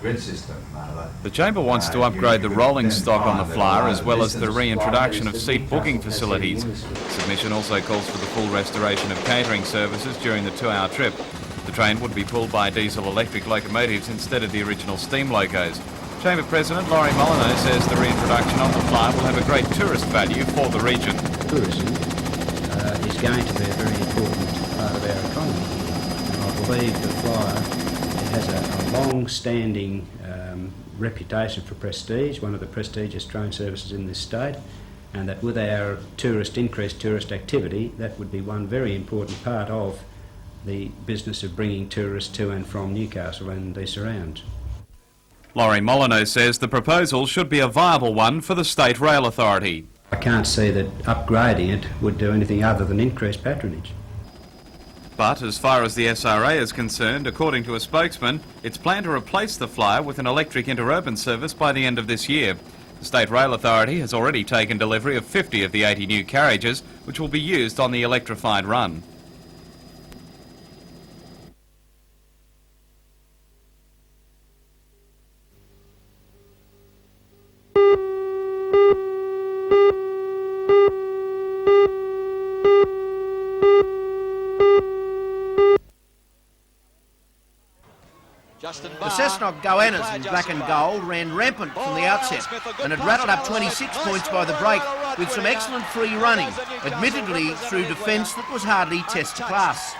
grid system. The Chamber wants to upgrade the rolling stock on the flyer as well as the reintroduction of seat booking facilities. Submission also calls for the full restoration of catering services during the 2-hour trip. The train would be pulled by diesel-electric locomotives instead of the original steam locos. Chamber President Laurie Molyneux says the reintroduction on the flyer will have a great tourist value for the region. Tourism is going to be a very important part of our economy. And I believe the flyer has a long-standing reputation for prestige, one of the prestigious train services in this state, and that with our increased tourist activity, that would be one very important part of the business of bringing tourists to and from Newcastle and the surrounds. Laurie Molyneux says the proposal should be a viable one for the State Rail Authority. I can't see that upgrading it would do anything other than increase patronage. But as far as the SRA is concerned, according to a spokesman, it's planned to replace the flyer with an electric interurban service by the end of this year. The State Rail Authority has already taken delivery of 50 of the 80 new carriages, which will be used on the electrified run. The Cessnock Goannas in black and gold ran rampant from the outset and had rattled up 26 points by the break with some excellent free running, admittedly through defence that was hardly test class.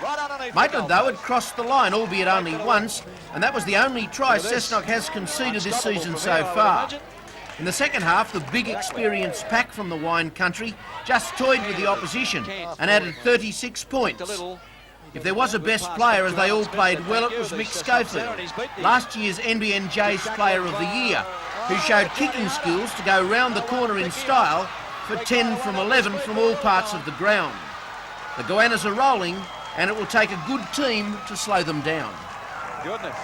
Maitland, though, had crossed the line, albeit only once, and that was the only try Cessnock has conceded this season so far. In the second half, the big experienced pack from the wine country just toyed with the opposition and added 36 points. If there was a best player, as they all played well, it was Mick Schofield, last year's NBNJ's Player of the Year, who showed kicking skills to go round the corner in style for 10 from 11 from all parts of the ground. The Goannas are rolling, and it will take a good team to slow them down. Goodness.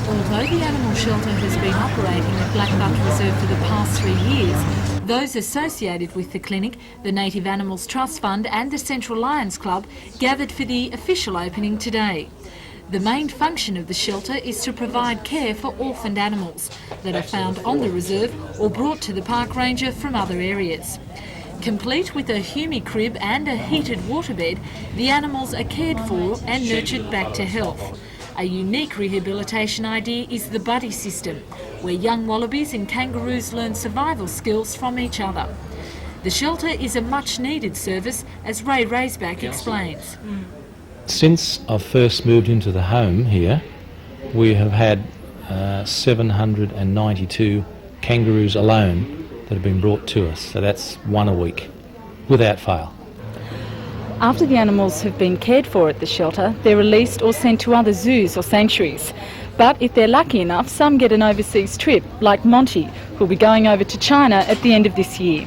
Although the animal shelter has been operating at Blackbuck Reserve for the past 3 years, those associated with the clinic, the Native Animals Trust Fund and the Central Lions Club gathered for the official opening today. The main function of the shelter is to provide care for orphaned animals that are found on the reserve or brought to the park ranger from other areas. Complete with a humi crib and a heated waterbed, the animals are cared for and nurtured back to health. A unique rehabilitation idea is the buddy system, where young wallabies and kangaroos learn survival skills from each other. The shelter is a much needed service, as Ray Raisback explains. Since I first moved into the home here, we have had 792 kangaroos alone that have been brought to us, so that's one a week, without fail. After the animals have been cared for at the shelter, they're released or sent to other zoos or sanctuaries. But if they're lucky enough, some get an overseas trip, like Monty, who'll be going over to China at the end of this year.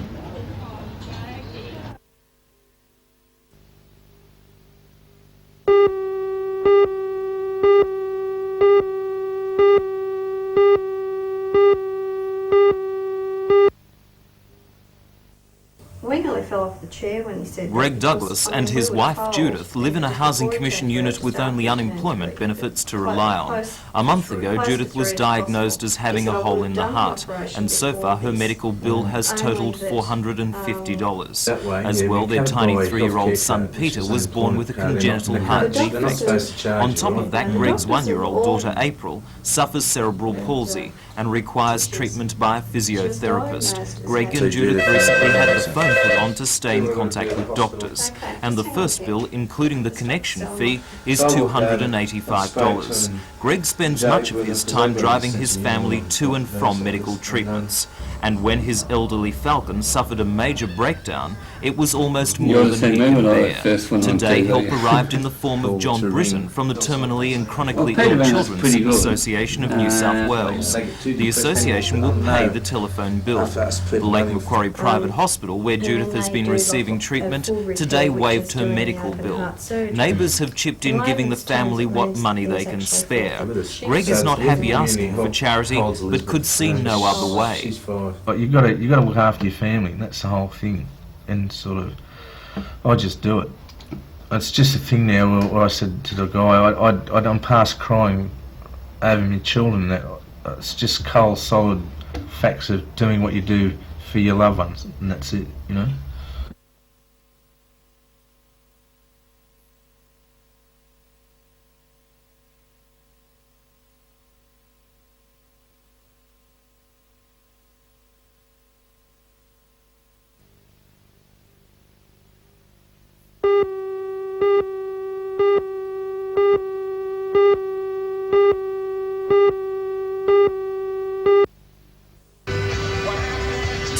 Fell off the chair when he said Greg Douglas and his wife Judith live in a Housing Commission unit with only unemployment benefits to rely on. A month ago, Judith was diagnosed as having a hole in the heart, and so far her medical bill has totalled $450. As well, their tiny 3-year-old son Peter was born with a congenital heart defect. On top of that, Greg's 1-year-old daughter April suffers cerebral palsy and requires treatment by a physiotherapist. Greg and Judith recently had the phone put on to stay in contact with doctors, and the first bill, including the connection fee, is $285. Greg spends much of his time driving his family to and from medical treatments. And when his elderly falcon suffered a major breakdown, it was almost more than he could bear. Today, help arrived in the form of John Britton from the Terminally and Chronically Ill Children's Association of New South Wales. The association will pay the telephone bill. The Lake Macquarie Private Hospital, where Judith has been receiving treatment, today waived her medical bill. Neighbours have chipped in, giving the family what money they can spare. Greg is not happy asking for charity, but could see no other way. But you got to look after your family, and that's the whole thing. And sort of, I just do it. It's just a thing now where I said to the guy, I'm past crying over my children. That it's just cold, solid facts of doing what you do for your loved ones, and that's it, you know.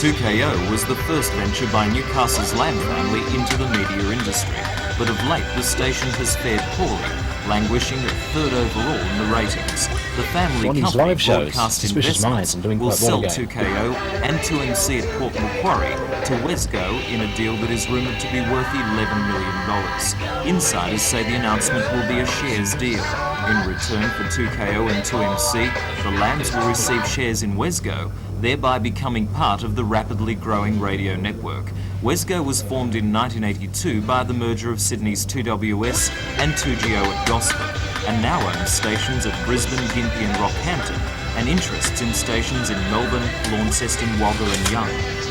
2KO was the first venture by Newcastle's Lamb family into the media industry, but of late the station has fared poorly, languishing at third overall in the ratings. The family company Broadcast Investments will sell 2KO and 2MC at Port Macquarie to Wesgo in a deal that is rumoured to be worth $11 million. Insiders say the announcement will be a shares deal. In return for 2KO and 2MC, the Lambs will receive shares in Wesgo, thereby becoming part of the rapidly growing radio network. Wesgo was formed in 1982 by the merger of Sydney's 2WS and 2GO at Gosford, and now owns stations at Brisbane, Gympie and Rockhampton, and interests in stations in Melbourne, Launceston, Wagga and Young.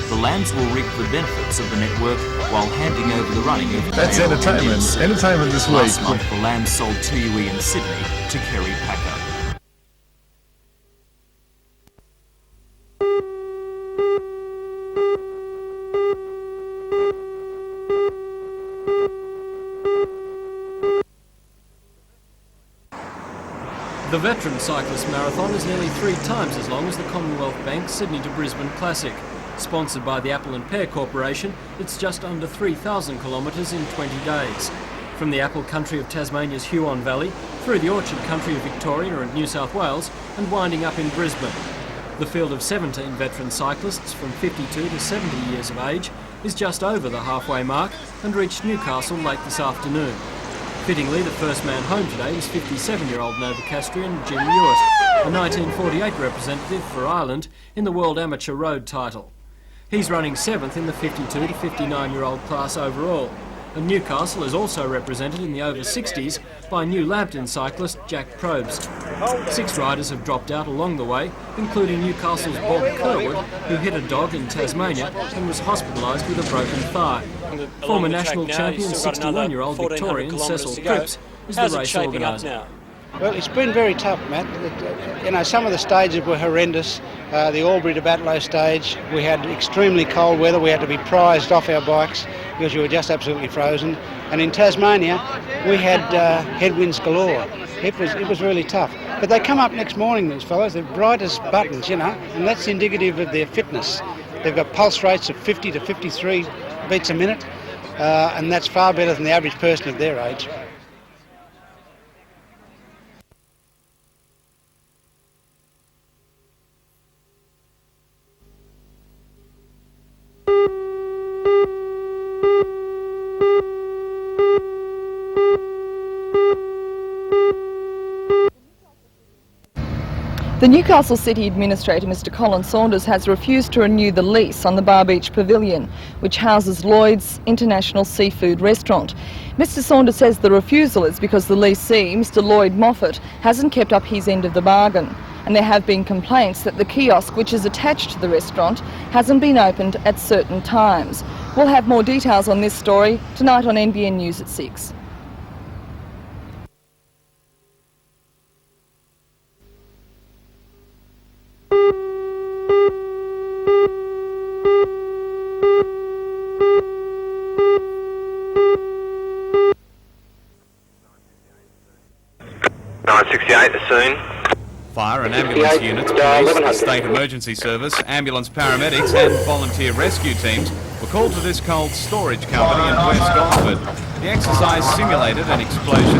The Lambs will reap the benefits of the network while handing over the running of That's entertainment. Entertainment this week. Last month, the Lambs sold 2UE in Sydney to Kerry Packer. The Veteran Cyclist Marathon is nearly 3 times as long as the Commonwealth Bank Sydney to Brisbane Classic. Sponsored by the Apple and Pear Corporation, it's just under 3,000 kilometres in 20 days. From the apple country of Tasmania's Huon Valley, through the orchard country of Victoria and New South Wales, and winding up in Brisbane. The field of 17 veteran cyclists from 52 to 70 years of age is just over the halfway mark and reached Newcastle late this afternoon. Fittingly, the first man home today was 57-year-old Novocastrian Jim Hewitt, a 1948 representative for Ireland in the World Amateur Road title. He's running 7th in the 52 to 59-year-old class overall, and Newcastle is also represented in the over 60s by New Lambton cyclist Jack Probst. 6 riders have dropped out along the way, including Newcastle's Bob Kerwood, who hit a dog in Tasmania and was hospitalised with a broken thigh. Former national champion 61-year-old Victorian Cecil Cripps is the race organiser. Well, it's been very tough, Matt. You know, some of the stages were horrendous. The Albury to Batlow stage, we had extremely cold weather. We had to be prized off our bikes because we were just absolutely frozen. And in Tasmania, we had headwinds galore. It was really tough. But they come up next morning, these fellows. They're bright as buttons, you know, and that's indicative of their fitness. They've got pulse rates of 50 to 53 beats a minute, and that's far better than the average person of their age. The Newcastle City Administrator, Mr Colin Saunders, has refused to renew the lease on the Bar Beach Pavilion, which houses Lloyd's International Seafood Restaurant. Mr Saunders says the refusal is because the leasee, Mr Lloyd Moffat, hasn't kept up his end of the bargain. And there have been complaints that the kiosk, which is attached to the restaurant, hasn't been opened at certain times. We'll have more details on this story tonight on NBN News at 6. Soon. Fire and ambulance units, police, the State Emergency Service, ambulance paramedics and volunteer rescue teams were called to this cold storage company in West Gosford. The exercise simulated an explosion,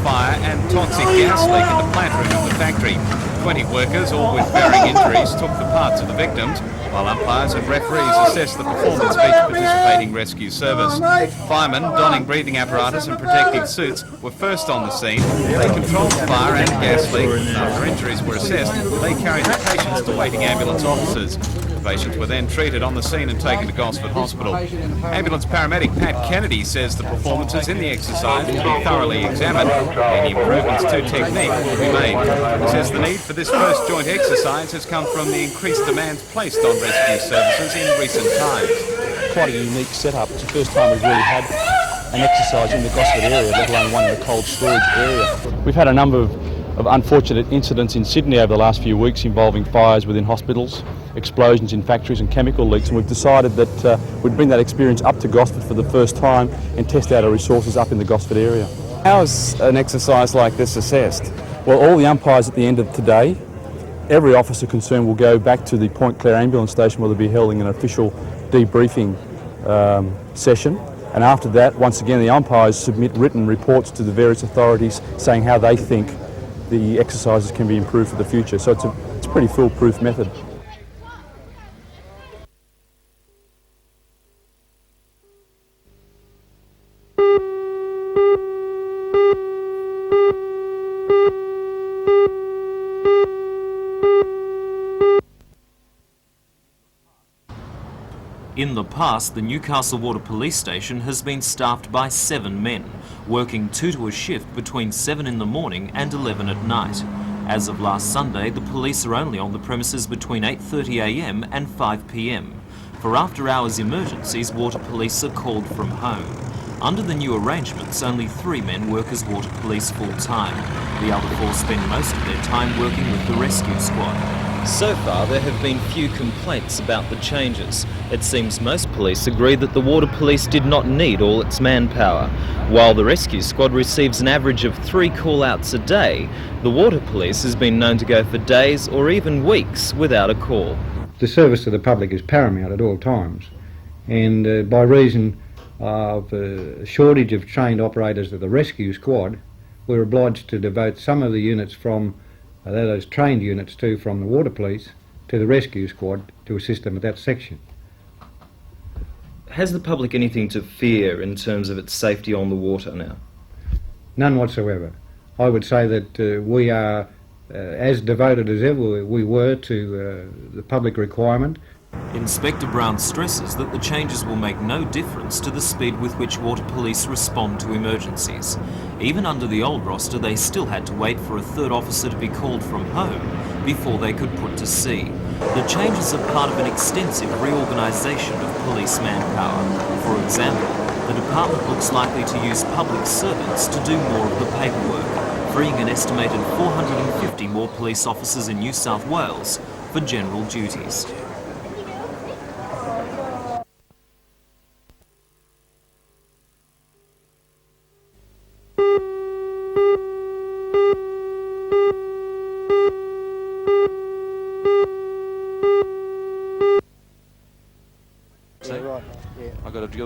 fire and toxic gas leak in the plant room of the factory. 20 workers, all with varying injuries, took the parts of the victims, while umpires and referees assessed the performance of each participating rescue service. Firemen, donning breathing apparatus and protective suits, were first on the scene. They controlled the fire and gas leak, and after injuries were assessed, they carried the patients to waiting ambulance officers. Patients were then treated on the scene and taken to Gosford Hospital. Ambulance paramedic Pat Kennedy says the performances in the exercise will be thoroughly examined. Any improvements to technique will be made. He says the need for this first joint exercise has come from the increased demands placed on rescue services in recent times. Quite a unique setup. It's the first time we've really had an exercise in the Gosford area, let alone one in the cold storage area. We've had a number of unfortunate incidents in Sydney over the last few weeks involving fires within hospitals, explosions in factories and chemical leaks, and we've decided that we'd bring that experience up to Gosford for the first time and test out our resources up in the Gosford area. How is an exercise like this assessed? Well, all the umpires at the end of today, every officer concerned will go back to the Point Clare ambulance station where they'll be holding an official debriefing session. And after that, once again, the umpires submit written reports to the various authorities saying how they think the exercises can be improved for the future. So it's a pretty foolproof method. In the past, the Newcastle Water Police Station has been staffed by 7 men, working 2 to a shift between 7 in the morning and 11 at night. As of last Sunday, the police are only on the premises between 8:30 a.m. and 5 p.m. For after-hours emergencies, water police are called from home. Under the new arrangements, only 3 men work as water police full-time. The other 4 spend most of their time working with the rescue squad. So far, there have been few complaints about the changes. It seems most police agree that the water police did not need all its manpower. While the rescue squad receives an average of 3 call-outs a day, the water police has been known to go for days or even weeks without a call. The service to the public is paramount at all times, and by reason of a shortage of trained operators of the rescue squad, we're obliged to devote some of the units from those trained units from the water police to the rescue squad to assist them with that section. Has the public anything to fear in terms of its safety on the water now? None whatsoever. I would say that we are as devoted as ever we were to the public requirement. Inspector Brown stresses that the changes will make no difference to the speed with which water police respond to emergencies. Even under the old roster, they still had to wait for a 3rd officer to be called from home before they could put to sea. The changes are part of an extensive reorganisation of police manpower. For example, the department looks likely to use public servants to do more of the paperwork, freeing an estimated 450 more police officers in New South Wales for general duties.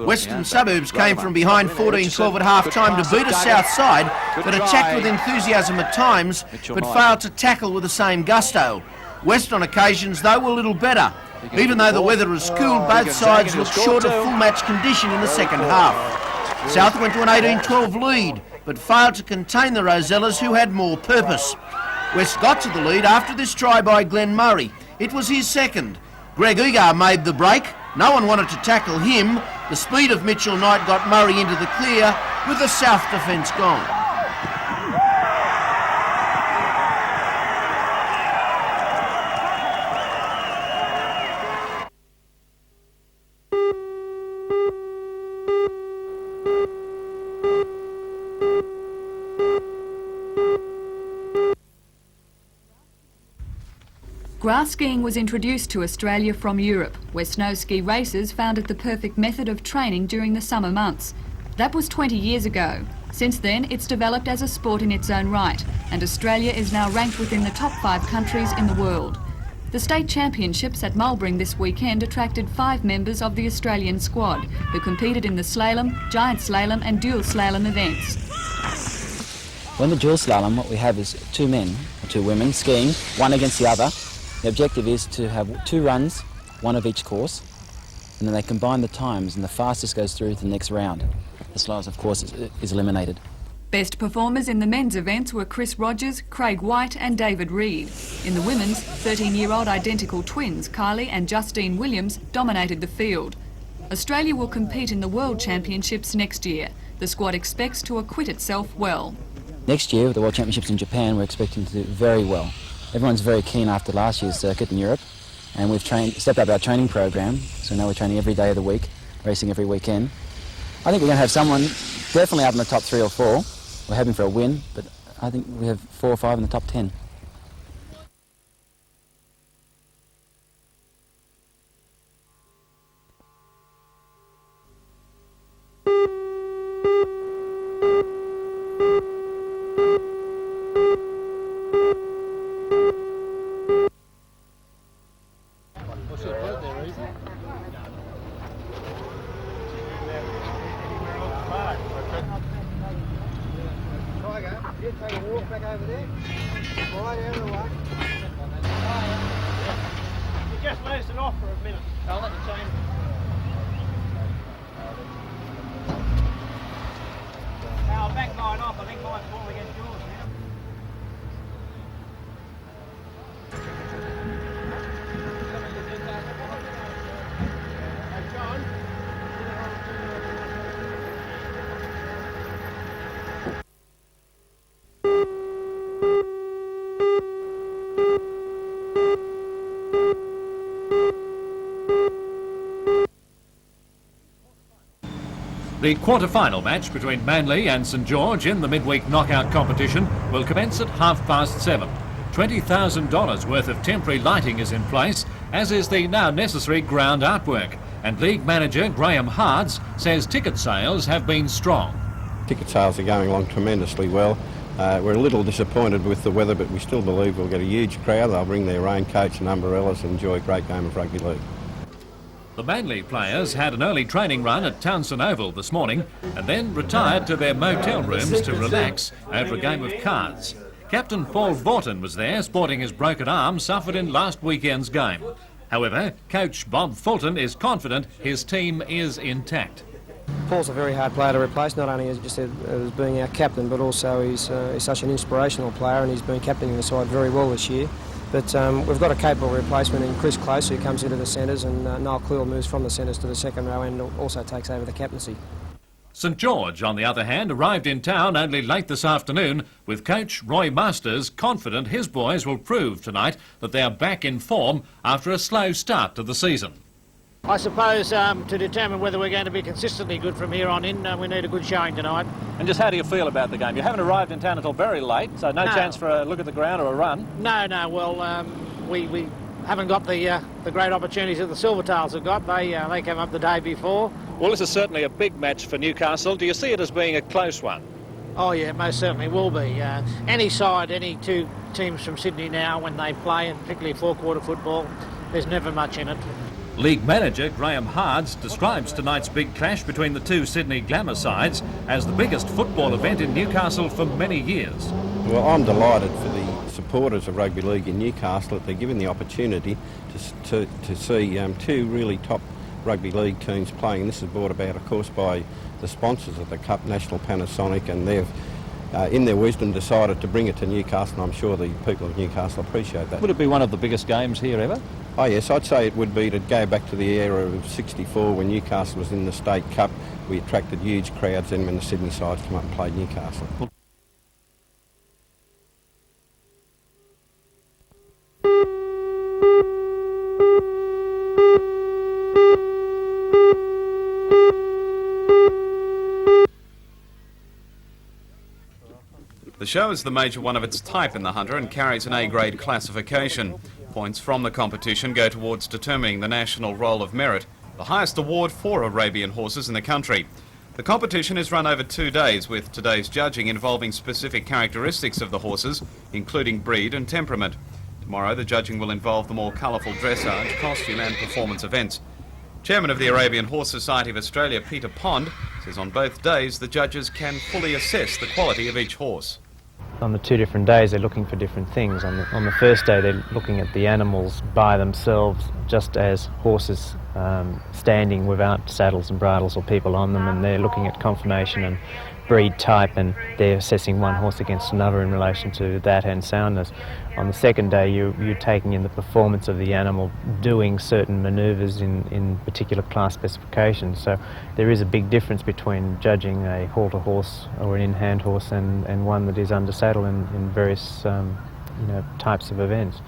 Western Suburbs came from behind 14-12 at half-time to beat a South Side that attacked with enthusiasm at times but failed to tackle with the same gusto. West on occasions, though, were a little better. Even though the weather has cooled, both sides looked short of full match condition in the second half. South went to an 18-12 lead but failed to contain the Rosellas, who had more purpose. West got to the lead after this try by Glenn Murray. It was his second. Greg Egar made the break. No one wanted to tackle him. The speed of Mitchell Knight got Murray into the clear with the South defence gone. Grass skiing was introduced to Australia from Europe, where snow ski racers found it the perfect method of training during the summer months. That was 20 years ago. Since then, it's developed as a sport in its own right, and Australia is now ranked within the top 5 countries in the world. The state championships at Mulbring this weekend attracted 5 members of the Australian squad, who competed in the slalom, giant slalom and dual slalom events. When the dual slalom, what we have is 2 men or 2 women skiing, one against the other. The objective is to have 2 runs, 1 of each course, and then they combine the times and the fastest goes through to the next round. The slowest, of course, is eliminated. Best performers in the men's events were Chris Rogers, Craig White and David Reed. In the women's, 13-year-old identical twins Kylie and Justine Williams dominated the field. Australia will compete in the World Championships next year. The squad expects to acquit itself well. Next year, with the World Championships in Japan, we're expecting to do very well. Everyone's very keen after last year's circuit in Europe, and we've stepped up our training program, so now we're training every day of the week, racing every weekend. I think we're going to have someone definitely up in the top 3 or 4. We're hoping for a win, but I think we have 4 or 5 in the top 10. What's your birthday, Reese? You take a walk back over there. Right out of the way. You just let us off for a minute. I'll let the chain. Now I'll back mine off. I think mine's fall against yours now. Hey, John. The quarter-final match between Manly and St George in the midweek knockout competition will commence at 7:30. $20,000 worth of temporary lighting is in place, as is the now necessary ground artwork. And league manager Graham Hards says ticket sales have been strong. Ticket sales are going along tremendously well. We're a little disappointed with the weather, but we still believe we'll get a huge crowd. They'll bring their raincoats and umbrellas and enjoy a great game of rugby league. The Manly players had an early training run at Townsend Oval this morning and then retired to their motel rooms to relax over a game of cards. Captain Paul Borton was there, sporting his broken arm suffered in last weekend's game. However, coach Bob Fulton is confident his team is intact. Paul's a very hard player to replace, not only as being our captain, but also he's such an inspirational player, and he's been captaining the side very well this year. But we've got a capable replacement in Chris Close, who comes into the centres, and Noel Clewell moves from the centres to the second row and also takes over the captaincy. St George, on the other hand, arrived in town only late this afternoon, with coach Roy Masters confident his boys will prove tonight that they are back in form after a slow start to the season. I suppose to determine whether we're going to be consistently good from here on in, we need a good showing tonight. And just how do you feel about the game? You haven't arrived in town until very late, so no chance for a look at the ground or a run? No, well, we haven't got the great opportunities that the Silvertails have got. They came up the day before. Well, this is certainly a big match for Newcastle. Do you see it as being a close one? Oh yeah, most certainly will be. Any side, any 2 teams from Sydney now, when they play, and particularly 4-quarter football, there's never much in it. League manager Graham Hards describes tonight's big clash between the 2 Sydney Glamour sides as the biggest football event in Newcastle for many years. Well, I'm delighted for the supporters of rugby league in Newcastle that they're given the opportunity to see 2 really top rugby league teams playing. This is brought about, of course, by the sponsors of the Cup, National Panasonic, and they've in their wisdom decided to bring it to Newcastle, and I'm sure the people of Newcastle appreciate that. Would it be one of the biggest games here ever? Oh yes, I'd say it would be. To go back to the era of '64 when Newcastle was in the State Cup. We attracted huge crowds then when the Sydney sides come up and played Newcastle. The show is the major one of its type in the Hunter and carries an A-grade classification. Points from the competition go towards determining the National Roll of Merit, the highest award for Arabian horses in the country. The competition is run over 2 days, with today's judging involving specific characteristics of the horses, including breed and temperament. Tomorrow the judging will involve the more colourful dressage, costume and performance events. Chairman of the Arabian Horse Society of Australia, Peter Pond, says on both days the judges can fully assess the quality of each horse. On the 2 different days they're looking for different things. On the first day they're looking at the animals by themselves, just as horses standing without saddles and bridles or people on them, and they're looking at conformation and breed type, and they're assessing one horse against another in relation to that and soundness. On the second day you're taking in the performance of the animal doing certain manoeuvres in particular class specifications. So there is a big difference between judging a halter horse or an in-hand horse and one that is under saddle in various types of events.